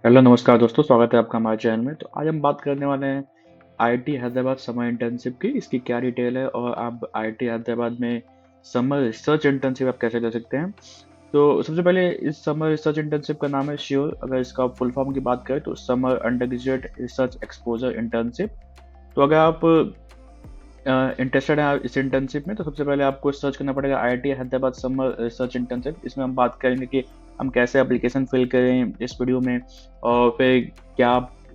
Hello नमस्कार दोस्तों, स्वागत है आपका हमारे चैनल में। तो आज हम बात करने वाले हैं आईआईटी हैदराबाद समर इंटर्नशिप की। इसकी क्या डिटेल है और आप आईआईटी हैदराबाद में समर रिसर्च इंटर्नशिप आप कैसे ले सकते हैं। तो सबसे पहले इस समर रिसर्च इंटर्नशिप का नाम है श्योर। अगर इसका फुल फॉर्म की बात करें तो summer under graduate research exposure internship. तो अगर आप इंटरेस्टेड है इस इंटर्नशिप में, तो सबसे पहले आपको सर्च करना पड़ेगा IIT Hyderabad summer research internship. इसमें हम बात करेंगे कि हम कैसे एप्लीकेशन फिल करें इस वीडियो में, और फिर क्या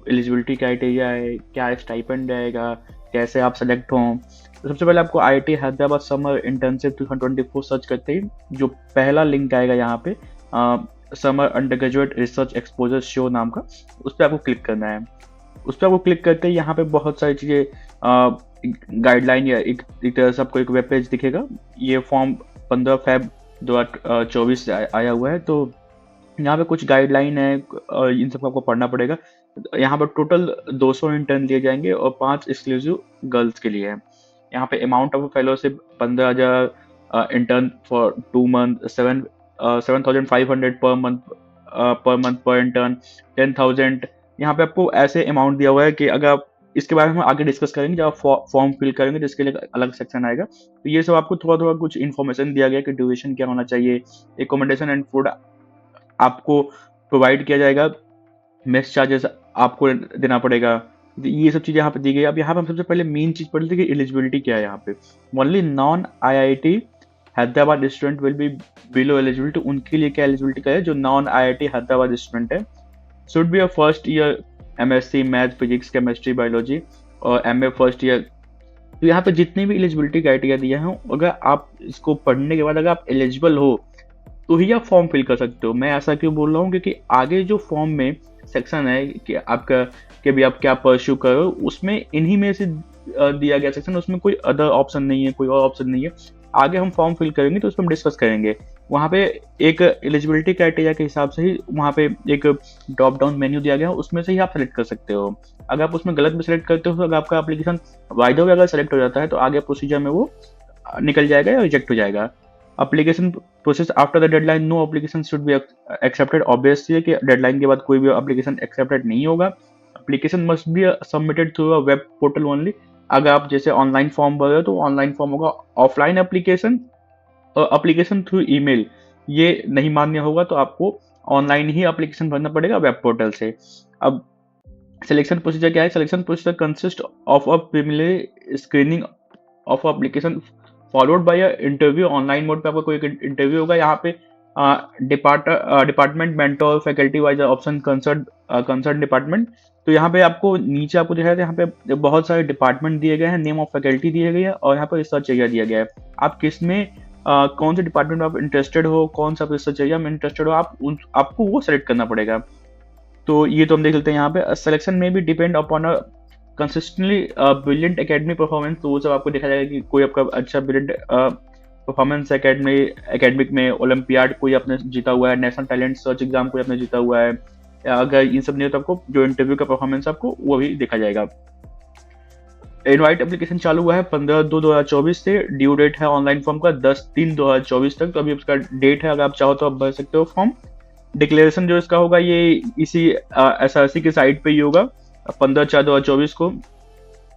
एलिजिबिलिटी क्राइटेरिया है, क्या स्टाइपेंड रहेगा, कैसे आप सेलेक्ट हों। तो सबसे पहले आपको IIT Hyderabad summer internship 2024 search करते ही जो पहला लिंक आएगा यहाँ पे summer under graduate research exposure show नाम का, उस पर आपको क्लिक करना है। उस पर आपको क्लिक करते ही यहाँ पे बहुत सारी चीज़ें गाइडलाइन या एक तरह से आपको एक वेब पेज दिखेगा। ये फॉर्म 15 फेब 2024 से आया हुआ है। तो यहाँ पे कुछ गाइडलाइन है और इन सबको आपको पढ़ना पड़ेगा। यहाँ पर टोटल 200 इंटर्न लिए जाएंगे और 5 एक्सक्लूसिव गर्ल्स के लिए है। यहाँ पे amount of fellowship 15,000 intern for 2 month, 7,500 per month पर इंटर्न, 10,000। यहाँ पे आपको ऐसे अमाउंट दिया हुआ है कि अगर आप इसके बारे में हम आगे डिस्कस करेंगे जब आप फॉर्म फिल करेंगे, तो इसके लिए अलग सेक्शन आएगा। तो ये सब आपको थोड़ा थोड़ा कुछ इन्फॉर्मेशन दिया गया कि ड्यूरेशन क्या होना चाहिए, एकोमोडेशन एंड फूड आपको प्रोवाइड किया जाएगा, मेस चार्जेस आपको देना पड़ेगा। तो ये सब चीज़ें यहाँ पे दी गई। अब यहाँ पे हम सबसे पहले मेन चीज़ पढ़ लेते हैं कि एलिजिबिलिटी क्या है। यहाँ पे only non IIT Hyderabad student will be below eligibility. तो उनके लिए क्या एलिजिबिलिटी का है, जो नॉन आईआईटी हैदराबाद स्टूडेंट है। Should be a first year MSc math physics chemistry biology और एमए फर्स्ट ईयर। तो यहाँ पे जितनी भी एलिजिबिलिटी क्राइटेरिया दिया है, अगर आप इसको पढ़ने के बाद अगर आप एलिजिबल हो तो ही आप फॉर्म फिल कर सकते हो। मैं ऐसा क्यों बोल रहा हूँ, क्योंकि आगे जो फॉर्म में सेक्शन है कि आपका कि भी आप क्या परस्यू करो, उसमें इन्हीं में से दिया गया सेक्शन, उसमें कोई अदर ऑप्शन नहीं है, कोई और ऑप्शन नहीं है। आगे हम फॉर्म फिल करेंगे तो उसमें हम डिस्कस करेंगे। वहाँ पे एक एलिजिबिलिटी क्राइटेरिया के हिसाब से ही वहाँ पे एक ड्रॉप डाउन मेन्यू दिया गया है, उसमें से ही आप सेलेक्ट कर सकते हो। अगर आप उसमें गलत भी सेलेक्ट करते हो तो अगर आपका एप्लीकेशन वाइड अगर सेलेक्ट हो जाता है तो आगे प्रोसीजर में वो निकल जाएगा या रिजेक्ट हो जाएगा। Application process after the deadline, no application should be accepted. Obviously कि डेडलाइन के बाद कोई भी एप्लीकेशन एक्सेप्टेड नहीं होगा। Application must be submitted through a web portal only. अगर आप जैसे ऑनलाइन फॉर्म भर रहे हो तो ऑनलाइन फॉर्म होगा। ऑफलाइन एप्लीकेशन और एप्लीकेशन थ्रू ईमेल ये नहीं मान्य होगा, तो आपको ऑनलाइन ही एप्लीकेशन भरना पड़ेगा वेब पोर्टल से। अब सिलेक्शन प्रोसीजर क्या है? Selection procedure consist of a preliminary screening of application followed by a interview. Online mode पे आपका कोई इंटरव्यू होगा। यहाँ पे department mentor faculty wise option concern department. तो यहाँ पे आपको नीचे आपको दिखाया था, यहाँ पे बहुत सारे डिपार्टमेंट दिए गए हैं, नेम ऑफ फैकल्टी दिए गए हैं और यहाँ पर रिसर्च एरिया दिया गया है। आप किस में कौन से डिपार्टमेंट में आप इंटरेस्टेड हो, कौन सा रिसर्च एरिया में इंटरेस्टेड हो, आपको वो सेलेक्ट करना पड़ेगा। तो ये तो हम देख लेते हैं। यहाँ पे सिलेक्शन में भी depend upon a consistently brilliant academic performance. तो वो सब आपको देखा जाएगा कि कोई आपका अच्छा ब्रिलियंट परफॉर्मेंस एकेडमिक में ओलंपियाड कोई आपने जीता हुआ है, नेशनल टैलेंट सर्च एग्जाम कोई आपने जीता हुआ है। अगर इन सब नहीं हो तो आपको जो इंटरव्यू का परफॉर्मेंस आपको वो भी देखा जाएगा। इनवाइट एप्लीकेशन चालू हुआ है 15/2/2024 से। ड्यू डेट है ऑनलाइन फॉर्म का 10/3/2024 तक। तो अभी उसका डेट है, अगर आप चाहो तो आप भर सकते हो फॉर्म। डिक्लेरेशन जो इसका होगा ये इसी एसआरसी की साइट पे ही होगा 15/4/2024 को।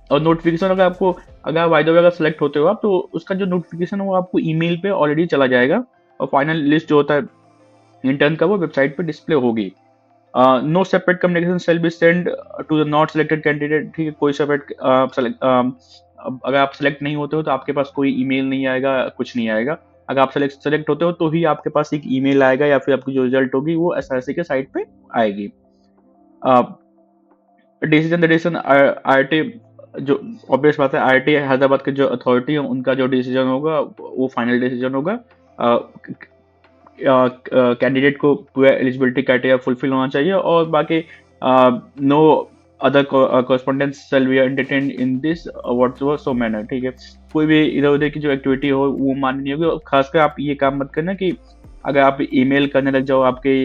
और नोटिफिकेशन अगर आप वाइदा अगर सेलेक्ट होते हो आप, तो उसका जो नोटिफिकेशन है वो आपको ईमेल पे ऑलरेडी चला जाएगा और फाइनल लिस्ट जो होता है इंटर्न का वो वेबसाइट पे डिस्प्ले होगी। No separate communication shall be send to the not selected candidate. ठीक है, कोई सेपरेट अगर आप सेलेक्ट नहीं होते हो तो आपके पास कोई ईमेल नहीं आएगा, कुछ नहीं आएगा। अगर आप सेलेक्ट होते हो तो ही आपके पास एक ईमेल आएगा या फिर आपकी जो रिजल्ट होगी वो एसआरसी के साइट पे आएगी। डिसीजन आईआईटी, जो ऑब्वियस बात है, आईआईटी हैदराबाद के जो अथॉरिटी है उनका जो डिसीजन होगा वो फाइनल डिसीजन होगा। कैंडिडेट को पूरा एलिजिबिलिटी क्राइटेरिया फुलफिल होना चाहिए और बाकी no other correspondence shall be entertained in this whatever so manner. ठीक है, कोई भी इधर उधर की जो एक्टिविटी हो वो मान्य नहीं होगी। और खासकर आप ये काम मत करना कि अगर आप ईमेल करने लग जाओ आपके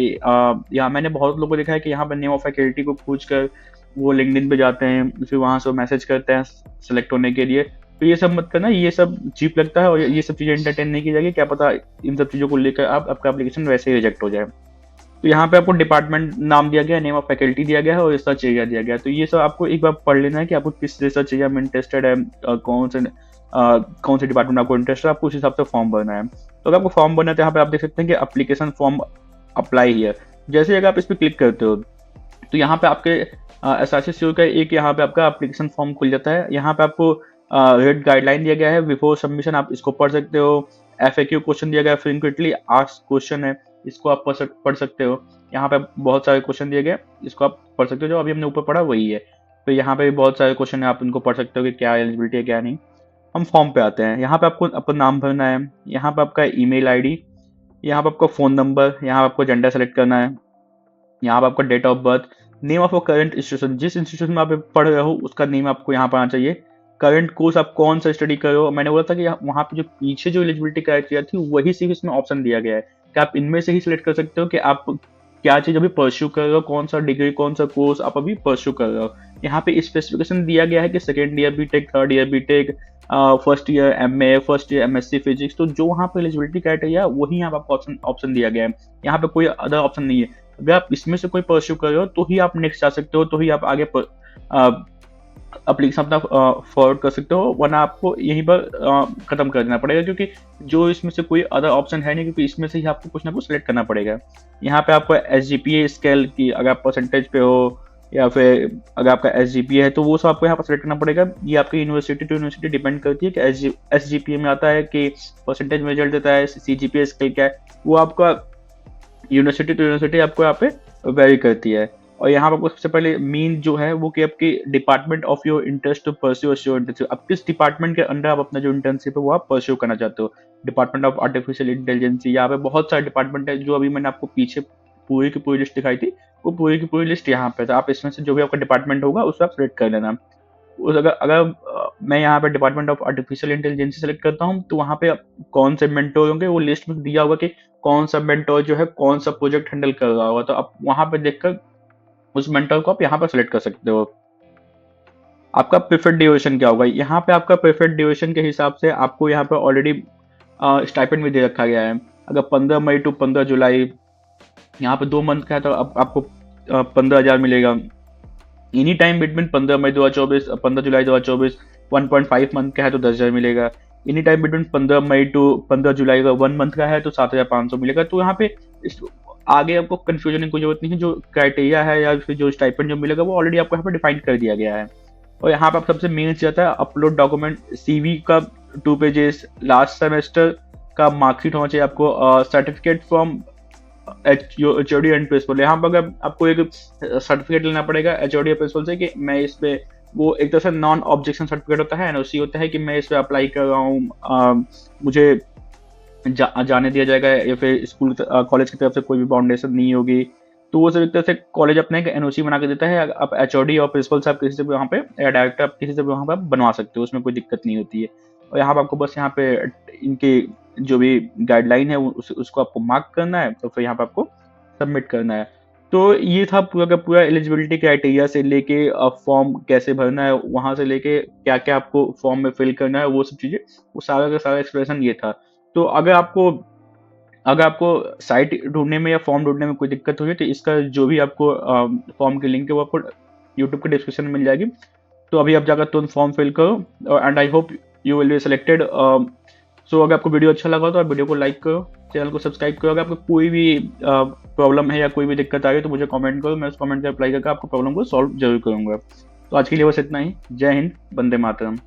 यहाँ मैंने बहुत लोगों को देखा है कि यहाँ पर नेम ऑफ फैकल्टी को पूछ कर वो लिंक्डइन पे जाते हैं, फिर वहाँ से मैसेज करते हैं सेलेक्ट होने के लिए। तो ये सब मत करना, ये सब चीप लगता है और ये सब चीज़ें एंटरटेन नहीं की जाएगी। क्या पता इन सब चीज़ों को लेकर आपका एप्लीकेशन वैसे ही रिजेक्ट हो जाए। तो यहाँ पे आपको डिपार्टमेंट नाम दिया गया है, नेम ऑफ फैकल्टी दिया गया है और रिसर्च एरिया दिया गया है। तो ये सब आपको एक बार पढ़ लेना है कि आपको किस रिसर्च एरिया में इंटरेस्टेड है, कौन से डिपार्टमेंट आपको इंटरेस्ट है, आपको उस हिसाब से फॉर्म भरना है। तो अगर आपको फॉर्म भरना है तो यहाँ पे आप देख सकते हैं कि एप्लीकेशन फॉर्म अप्लाई हियर। जैसे अगर आप इस पर क्लिक करते हो तो यहाँ पे आपके एसआरसी का एक यहाँ पे आपका एप्लीकेशन फॉर्म खुल जाता है। यहाँ पे आपको रेड गाइडलाइन दिया गया है बिफोर सबमिशन, आप इसको पढ़ सकते हो। एफएक्यू क्वेश्चन दिया गया है, फ्रीक्वेंटली आस्क्ड क्वेश्चन है, इसको आप पढ़ सकते हो। यहाँ पे बहुत सारे क्वेश्चन दिए गए, इसको आप पढ़ सकते हो। जो अभी हमने ऊपर पढ़ा वही है। तो यहाँ पे भी बहुत सारे क्वेश्चन है, आप इनको पढ़ सकते हो कि क्या एलिजिबिलिटी है क्या नहीं। हम फॉर्म पे आते हैं। यहाँ पे आपको अपना नाम भरना है, यहाँ पे आपका ईमेल आईडी, यहाँ पे आपका फ़ोन नंबर, यहाँ पे आपको जेंडर सेलेक्ट करना है, यहाँ पे आपका date of birth, name of a current institution, जिस इंस्टीट्यूशन में आप पढ़ रहे हो उसका नेम आपको यहाँ पर आना चाहिए। करंट कोर्स आप कौन सा स्टडी कर रहे हो, मैंने बोला था कि वहाँ पे जो पीछे जो एलिजिबिलिटी क्राइटेरिया थी वही सिर्फ इसमें ऑप्शन दिया गया है कि आप इनमें से ही सिलेक्ट कर सकते हो कि आप क्या चीज़ अभी परस्यू कर रहे हो, कौन सा डिग्री कौन सा कोर्स आप अभी परस्यू कर रहे हो। यहाँ पे स्पेसिफिकेशन दिया गया है कि second year BTech, third year BTech, first year MA, first year MSc physics. तो जो वहाँ पे एलिजिबिलिटी क्राइटेरिया वही यहाँ पे आपको ऑप्शन दिया गया है, यहाँ पे कोई अदर ऑप्शन नहीं है। अगर आप इसमें से कोई परस्यू कर रहे हो तो ही आप नेक्स्ट जा सकते हो, तो ही आप आगे एप्लीकेशन अपना फॉरवर्ड कर सकते हो, वरना आपको यहीं पर खत्म कर देना पड़ेगा, क्योंकि जो इसमें से कोई अदर ऑप्शन है नहीं, क्योंकि इसमें से ही आपको कुछ ना कुछ सेलेक्ट करना पड़ेगा। यहाँ पे आपको SGPA स्केल की अगर आप परसेंटेज पे हो या फिर अगर आपका SGPA है तो वो सब आपको यहाँ पर सेलेक्ट करना पड़ेगा। ये आपकी यूनिवर्सिटी टू यूनिवर्सिटी डिपेंड करती है कि SGPA में आता है कि परसेंटेज में रिजल्ट देता है, CGPA स्केल क्या है, वो आपका यूनिवर्सिटी टू यूनिवर्सिटी आपको यहाँ पे वेरी करती है। और यहाँ पर आपको सबसे पहले मीन जो है वो कि आपकी department of your interest to pursue your internship, अब किस डिपार्टमेंट के अंडर आप अपना जो इंटर्नशिप है वो आप परस्यू करना चाहते हो। डिपार्टमेंट ऑफ आर्टिफिशियल इंटेलिजेंस, यहाँ पे बहुत सारे डिपार्टमेंट है, जो अभी मैंने आपको पीछे पूरी की पूरी लिस्ट दिखाई थी, वो पूरी की पूरी लिस्ट यहाँ पे था। आप इसमें से जो भी आपका डिपार्टमेंट होगा उसको आप सिलेक्ट कर लेना। अगर अगर मैं यहाँ पे department of artificial intelligence select करता हूँ तो वहाँ पे कौन से मेंटोर होंगे वो लिस्ट में दिया होगा कि कौन सा मेंटोर जो है कौन सा प्रोजेक्ट हैंडल कर रहा होगा। तो आप वहाँ पे देखकर उस मेंटर को आप यहाँ पर सेलेक्ट कर सकते हो। आपका प्रेफर्ड ड्यूरेशन क्या होगा, यहाँ पे आपका प्रेफर्ड ड्यूरेशन के हिसाब से आपको यहाँ पे ऑलरेडी स्टाइपेंड भी दे रखा गया है। अगर 15 मई टू 15 जुलाई यहाँ पे 2 मंथ का है तो आपको 15,000 मिलेगा। Any time between 15 May 2024 15 July 2024 1.5 month का है तो 10,000 मिलेगा। Any time between 15 May to 15 July का 1 मंथ का है तो 7,500 मिलेगा। तो यहाँ पे आगे आपको कंफ्यूजन की कोई जरूरत नहीं है, जो क्राइटेरिया है या फिर जो स्टाइपेंड जो मिलेगा वो ऑलरेडी आपको यहाँ पे डिफाइन कर दिया गया है। और यहाँ पे आप सबसे मेन जाता है अपलोड डॉक्यूमेंट, CV का 2 पेजेस, लास्ट सेमेस्टर का मार्कशीट होना चाहिए आपको, certificate from HOD and principal. यहाँ पर अगर आपको एक सर्टिफिकेट लेना पड़ेगा HOD या प्रिंसिपल से कि मैं इस पे, वो एक तरह से नॉन ऑब्जेक्शन सर्टिफिकेट होता है, NOC होता है कि मैं इस पे अप्लाई कर रहा हूँ, मुझे जाने दिया जाएगा या फिर स्कूल कॉलेज की तरफ से कोई भी बाउंडेशन नहीं होगी। तो वो सब एक तरह से कॉलेज अपने एक NOC बना के देता है। आप HOD और प्रिंसिपल से आप किसी से भी वहाँ पे या डायरेक्टर आप किसी से भी वहाँ पे बनवा सकते हो, उसमें कोई दिक्कत नहीं होती है। और यहाँ पे आपको बस यहाँ पे इनके जो भी गाइडलाइन है उसको आपको मार्क करना है, तो फिर यहाँ पे आपको सबमिट करना है। तो ये था पूरा का पूरा एलिजिबिलिटी क्राइटेरिया से लेके फॉर्म कैसे भरना है, वहाँ से लेके क्या क्या आपको फॉर्म में फिल करना है, वो सब चीज़ें, वो सारा का सारा एक्सप्लेनेशन ये था। तो अगर आपको साइट ढूंढने में या फॉर्म ढूंढने में कोई दिक्कत हो रही है तो इसका जो भी आपको फॉर्म की लिंक है वो आपको यूट्यूब के डिस्क्रिप्शन में मिल जाएगी। तो अभी आप जाकर तुरंत फॉर्म फिल करो and I hope you will be selected. So अगर आपको वीडियो अच्छा लगा तो आप वीडियो को लाइक करो, चैनल को सब्सक्राइब करो। अगर आपको कोई भी प्रॉब्लम है या कोई भी दिक्कत आ रही है तो मुझे कमेंट करो, मैं उस कमेंट पे अप्लाई करके आपको प्रॉब्लम को सॉल्व जरूर करूँगा। तो आज के लिए बस इतना ही। जय हिंद, वंदे मातरम।